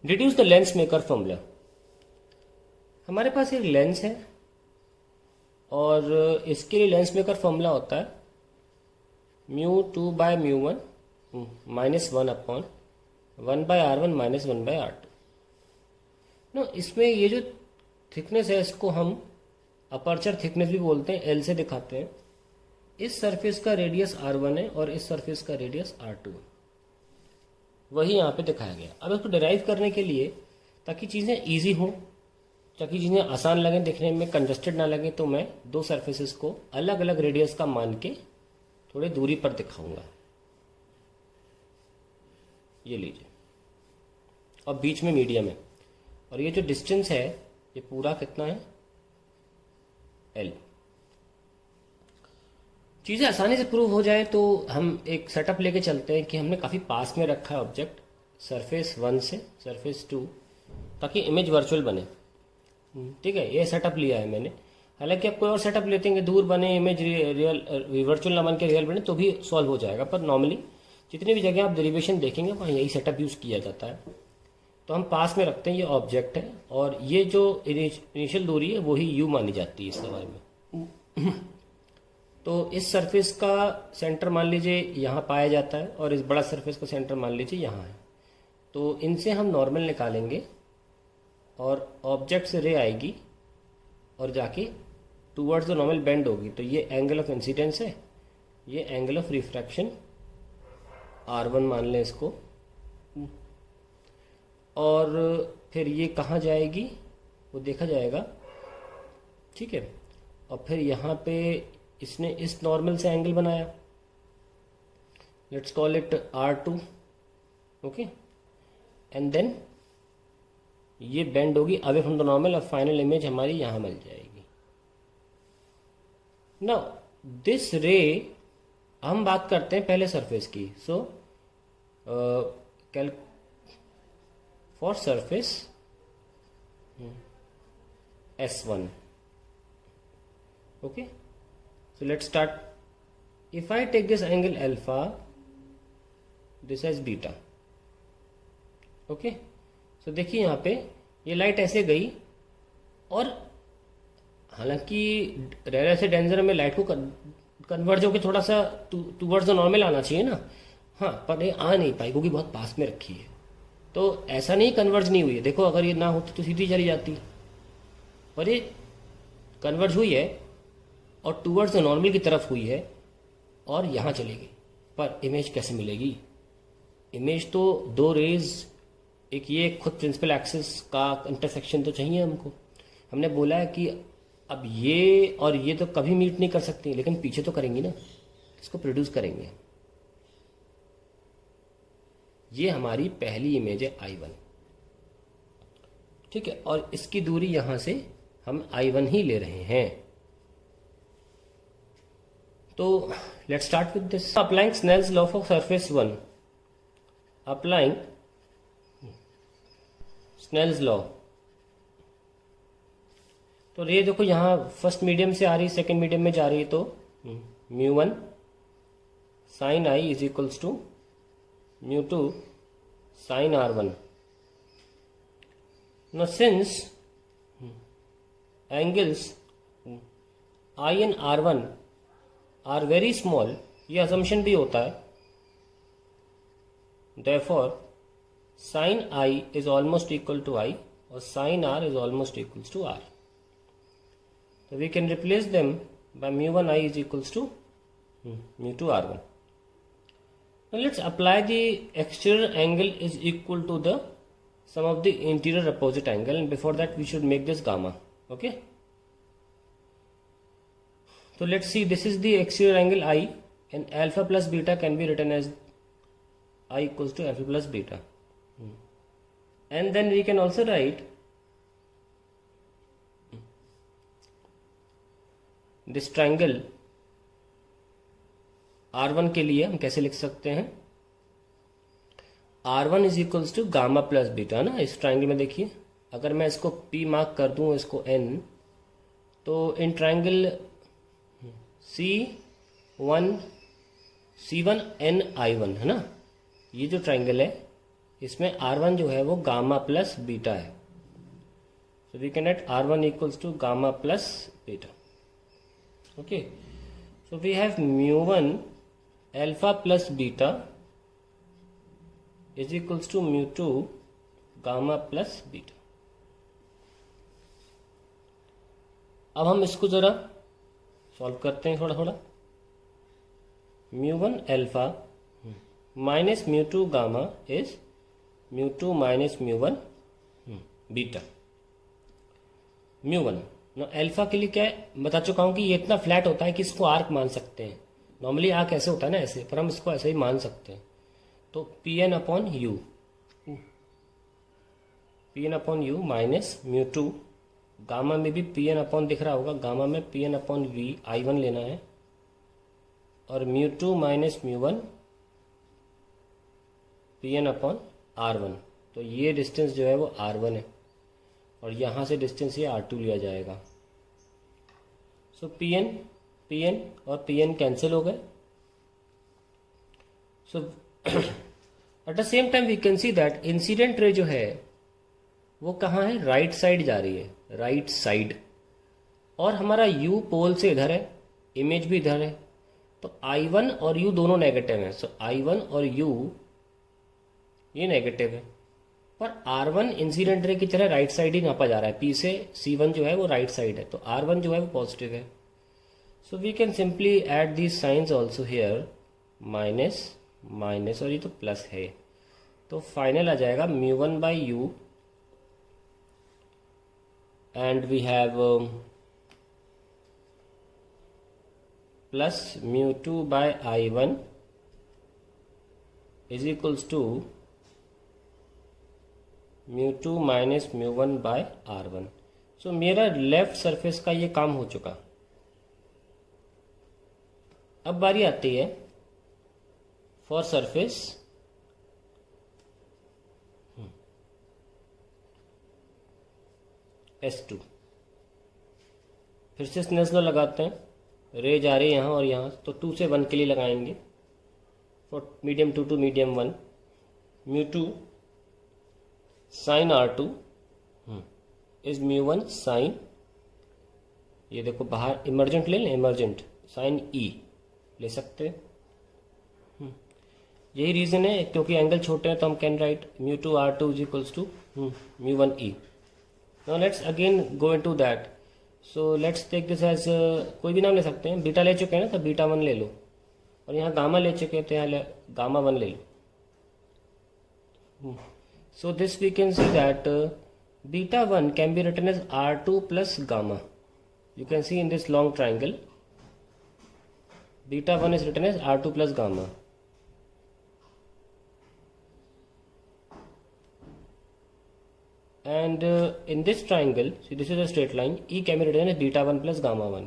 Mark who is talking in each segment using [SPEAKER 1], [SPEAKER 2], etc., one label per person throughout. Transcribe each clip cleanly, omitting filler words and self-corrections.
[SPEAKER 1] Deduce the lens maker formula. हमारे पास एक lens है और इसके लिए लेंस मेकर फॉर्मूला होता है μ2/μ1 -1/1/r1 -1/r2। नो, इसमें ये जो थिकनेस है इसको हम अपर्चर थिकनेस भी बोलते हैं, एल से दिखाते हैं। इस सरफेस का रेडियस r1 है और इस सरफेस का रेडियस r2 है, वही यहाँ पे दिखाया गया। अब इसको डिराइव करने के लिए, ताकि चीज़ें ईजी हों, ताकि चीज़ें आसान लगें, देखने में कंजस्टेड ना लगे, तो मैं दो सरफेसेस को अलग अलग रेडियस का मान के थोड़ी दूरी पर दिखाऊंगा। ये लीजिए, और बीच में मीडियम है, और ये जो डिस्टेंस है ये पूरा कितना है, एल। चीज़ें आसानी से प्रूव हो जाए तो हम एक सेटअप लेके चलते हैं कि हमने काफ़ी पास में रखा है ऑब्जेक्ट सरफेस 1 से सरफेस 2, ताकि इमेज वर्चुअल बने। ठीक है, ये सेटअप लिया है मैंने। हालांकि आप कोई और सेटअप लेते हैं कि दूर बने इमेज रियल वर्चुअल ना बन के रियल बने तो भी सॉल्व हो जाएगा, पर नॉर्मली जितनी भी जगह आप डेरिवेशन देखेंगे वहाँ यही सेटअप यूज़ किया जाता है। तो हम पास में रखते हैं, ये ऑब्जेक्ट है और ये जो इनिशियल दूरी है वही यू मानी जाती है इस सवाल में। तो इस सरफेस का सेंटर मान लीजिए यहाँ पाया जाता है और इस बड़ा सरफेस का सेंटर मान लीजिए यहाँ है। तो इनसे हम नॉर्मल निकालेंगे और ऑब्जेक्ट से रे आएगी और जाके टूवर्ड्स द नॉर्मल बेंड होगी। तो ये एंगल ऑफ इंसिडेंस है, ये एंगल ऑफ रिफ्रैक्शन r1 मान लें इसको, और फिर ये कहाँ जाएगी वो देखा जाएगा। ठीक है, और फिर यहाँ पे इसने इस नॉर्मल से एंगल बनाया, let's call it r2, okay, and then ये बेंड होगी अवे फ्रॉम द नॉर्मल और फाइनल इमेज हमारी यहाँ मिल जाएगी। नाउ दिस रे, हम बात करते हैं पहले सरफेस की। So for surface S1, okay, so let's start. If I take this angle alpha, this as beta, okay, so देखिए यहाँ पे ये लाइट ऐसे गई, और हालांकि रेयर से डेंजर में लाइट को कन्वर्ज होकर थोड़ा सा टूवर्ड्स द नॉर्मल आना चाहिए ना, हाँ, पर ये आ नहीं पाई क्योंकि बहुत पास में रखी है। तो ऐसा नहीं कन्वर्ज नहीं हुई है, देखो अगर ये ना होती तो सीधी चली जाती, पर ये कन्वर्ज हुई है और टूवर्ड्स द नॉर्मल की तरफ हुई है और यहाँ चली गई। पर इमेज कैसे मिलेगी? इमेज तो दो रेज, एक ये खुद प्रिंसिपल एक्सिस का इंटरसेक्शन तो चाहिए हमको। हमने बोला है कि अब ये और ये तो कभी मीट नहीं कर सकती, लेकिन पीछे तो करेंगी ना, इसको प्रोड्यूस करेंगे। ये हमारी पहली इमेज है I1, ठीक है, और इसकी दूरी यहां से हम I1 ही ले रहे हैं। तो let's start with this. Applying Snell's law for surface 1, applying Snell's law. तो ये देखो यहाँ फर्स्ट मीडियम से आ रही, सेकेंड मीडियम में जा रही, तो μ1 sin I is equals to μ2 sin r1. Now since angles I and r1 are very small, ये assumption भी होता है, therefore sin I is almost equal to I और sin r is almost equals to r. So we can replace them by μ1 I is equals to μ2 r1. Now let's apply the exterior angle is equal to the sum of the interior opposite angle, and before that we should make this gamma, okay. So let's see, this is the exterior angle I, and alpha plus beta can be written as I equals to alpha plus beta, and then we can also write this triangle R1 के लिए हम कैसे लिख सकते हैं, R1 is equals to gamma plus beta ना। इस triangle में देखिए, अगर मैं इसको P मार्क कर दूं, इसको N, तो in triangle C1 N I1 है ना, ये जो ट्राइंगल है इसमें R1 जो है वो गामा प्लस बीटा है, so we can write R1 equals to gamma plus beta. Okay, so we have mu1 alpha plus beta is equals to mu2 gamma plus beta. अब हम इसको जरा सॉल्व करते हैं थोड़ा थोड़ा। mu1 alpha minus mu2 gamma is mu2 minus mu1 beta. mu1 ना alpha के लिए क्या है बता चुका हूं कि ये इतना फ्लैट होता है कि इसको आर्क मान सकते हैं। नॉर्मली आर्क ऐसे होता है ना ऐसे, पर हम इसको ऐसे ही मान सकते हैं। तो Pn upon you, Pn upon you minus mu2, gamma में भी Pn अपॉन दिख रहा होगा, गामा में Pn अपॉन वी I1 लेना है, और mu2 minus mu1 Pn upon R1। तो ये डिस्टेंस जो है वो R1 है, और यहाँ से डिस्टेंस ये R2 लिया जाएगा। सो Pn और Pn कैंसिल हो गए। So at the same time we can see that incident ray जो है वो कहाँ है, राइट साइड जा रही है, राइट साइड, और हमारा U पोल से इधर है, इमेज भी इधर है, तो I1 और U दोनों नेगेटिव हैं। सो I1 और U ये नेगेटिव है, पर R1 इंसिडेंट रे की तरह राइट साइड ही नापा जा रहा है। P से C1 जो है वो राइट साइड है, तो R1 जो है वो पॉजिटिव है। So we can simply add these signs also here, minus minus, और ये तो प्लस है, तो फाइनल आ जाएगा mu1 by u, and we have plus mu2 by I1 is equals to mu2 minus mu1 by R1। So मेरा left surface का ये काम हो चुका। अब बारी आती है फॉर सरफेस S2। फिर से स्नेल्स लॉ लगाते हैं, रे जा रही है यहाँ और यहाँ, तो 2 से 1 के लिए लगाएंगे, for medium 2 to medium 1, mu2 sine R2 is mu1 sine, ये देखो बाहर इमर्जेंट ले लें, इमर्जेंट साइन E ले सकते हैं। यही रीजन है, क्योंकि एंगल छोटे हैं तो हम can write mu2 R2 is equals to mu1 E। Now let's again go into that. So let's take this edge, कोई भी नाम ले सकते हैं। बीटा ले चुके हैं ना, तो बीटा 1 ले लो, और यहाँ गामा ले चुके हैं तो यहाँ गामा 1 ले लो। So this we can see that beta 1 can be written as R2 plus gamma. You can see in this long triangle, beta 1 is written as R2 plus gamma. And in this triangle, see this is a straight line, E can be written as beta 1 plus gamma 1.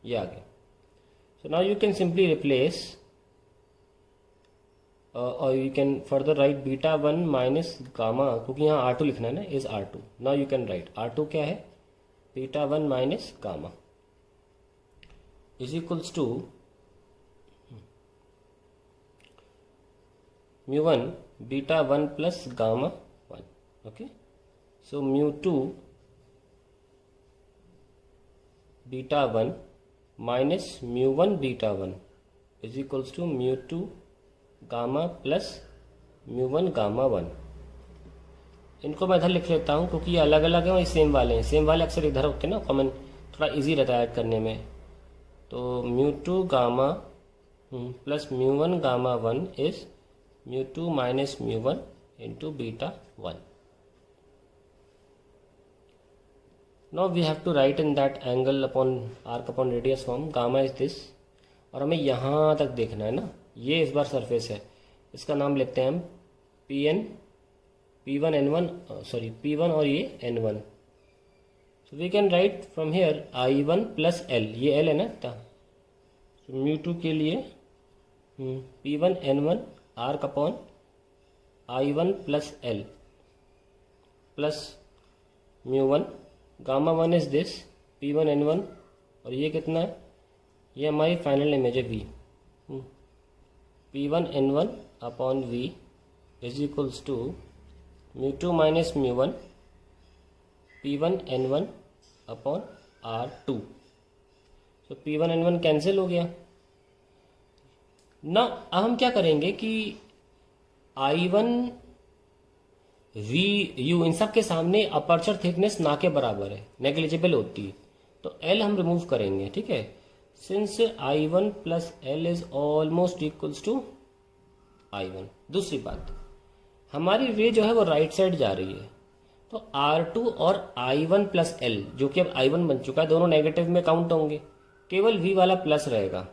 [SPEAKER 1] ये आ गया। So now you can simply replace, और you can further write beta 1 minus gamma, क्योंकि यहाँ R2 लिखना है ना, is R2। Now you can write R2 क्या है, beta 1 minus gamma is equals to mu1 beta 1 plus gamma 1। Okay, so mu2 beta 1 minus mu1 beta 1 is equals to mu2 gamma plus mu1 gamma 1। इनको मैं इधर लिख लेता हूँ क्योंकि ये अलग अलग हैं और सेम वाले हैं। सेम वाले अक्सर इधर होते हैं ना, कॉमन, थोड़ा इजी रहता है ऐड करने में। तो mu2 gamma plus mu1 gamma 1 is mu2 minus mu1 into beta 1। Now we have to write in that angle upon arc upon radius form, gamma is this, और हमें यहाँ तक देखना है ना। ये इस बार सरफेस है, इसका नाम लेते हैं हम P1 N1, सॉरी P1 और ये N1। So we can write from here I1 plus L, ये L है ना, तो mu2 के लिए P1 N1 arc upon I1 plus L plus mu1 gamma 1 is this P1 N1, और ये कितना है, ये हमारी फाइनल इमेज है V। P1N1 upon V is equals to μ2 minus μ1 P1N1 upon R2। तो P1N1 कैंसिल हो गया ना। अब हम क्या करेंगे कि I1 V U इन सब के सामने अपर्चर थिकनेस ना के बराबर है, नेग्लिजिबल होती है, तो L हम रिमूव करेंगे। ठीक है, since I1 plus L is almost equals to I1। दूसरी बात, हमारी रे जो है वो राइट साइड जा रही है, तो R2 और I1 प्लस L जो कि अब I1 बन चुका है, दोनों नेगेटिव में काउंट होंगे, केवल V वाला प्लस रहेगा।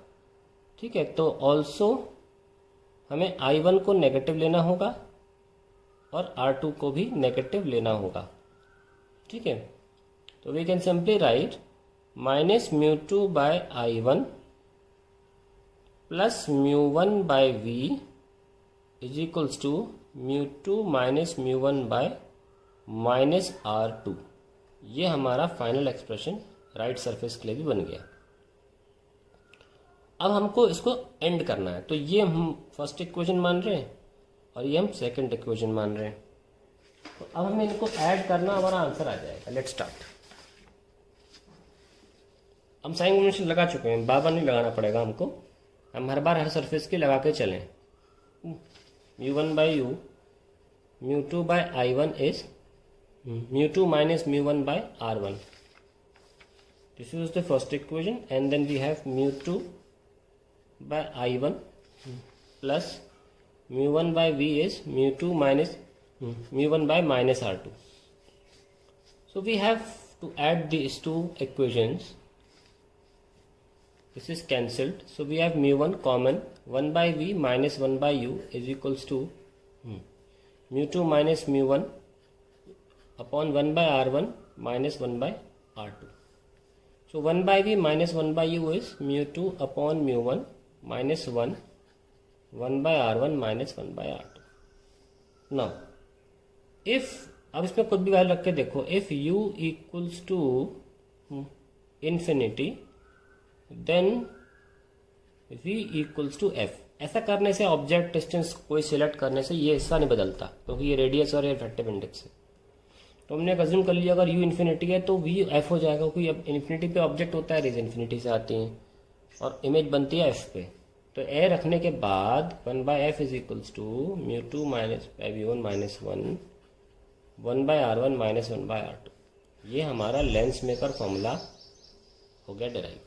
[SPEAKER 1] ठीक है, तो ऑल्सो हमें I1 को नेगेटिव लेना होगा और R2 को भी नेगेटिव लेना होगा। ठीक है, तो we can simply write minus μ2 by I1 plus μ1 by V is equals to μ2 minus μ1 by minus R2। ये हमारा फाइनल एक्सप्रेशन राइट सरफेस के लिए भी बन गया। अब हमको इसको एंड करना है, तो ये हम फर्स्ट इक्वेशन मान रहे हैं और ये हम सेकंड इक्वेशन मान रहे हैं। तो अब हमें इनको ऐड करना, हमारा आंसर आ जाएगा। Let's start. हम साइन कन्वेंशन लगा चुके हैं, बार बार नहीं लगाना पड़ेगा हमको, हम हर बार हर सरफेस की लगा के चलें। μ1 by u, μ2 by I1 is μ2 minus μ1 by R1। This is the first equation and then we have μ2 by I1 plus μ1 by V is μ2 minus μ1 by minus R2. So we have to add these two equations. This is cancelled. So we have μ1 common, 1 by V minus 1 by U is equals to μ2 minus μ1 upon 1 by R1 minus 1 by R2. So 1 by V minus 1 by U is μ2 upon μ1 minus 1 by R1 minus 1 by R2। now if, अब इसमें कुछ भी value रख के देखो, if u equals to infinity then v equals to f। ऐसा करने से ऑब्जेक्ट डिस्टेंस कोई सिलेक्ट करने से ये हिस्सा नहीं बदलता, क्योंकि ये रेडियस और इफेक्टिव इंडेक्स है। तो हमने अज्यूम कर लिया अगर u इन्फिनिटी है तो v f हो जाएगा, क्योंकि अब इन्फिनिटी पे ऑब्जेक्ट होता है, रेज इन्फिनिटी से आती हैं और इमेज बनती है f पे। तो a रखने के बाद 1 by f is equals to μ2 minus v1 minus 1 by R1 minus 1 by R2। ये हमारा लेंस मेकर फॉर्मूला हो गया डिराइव।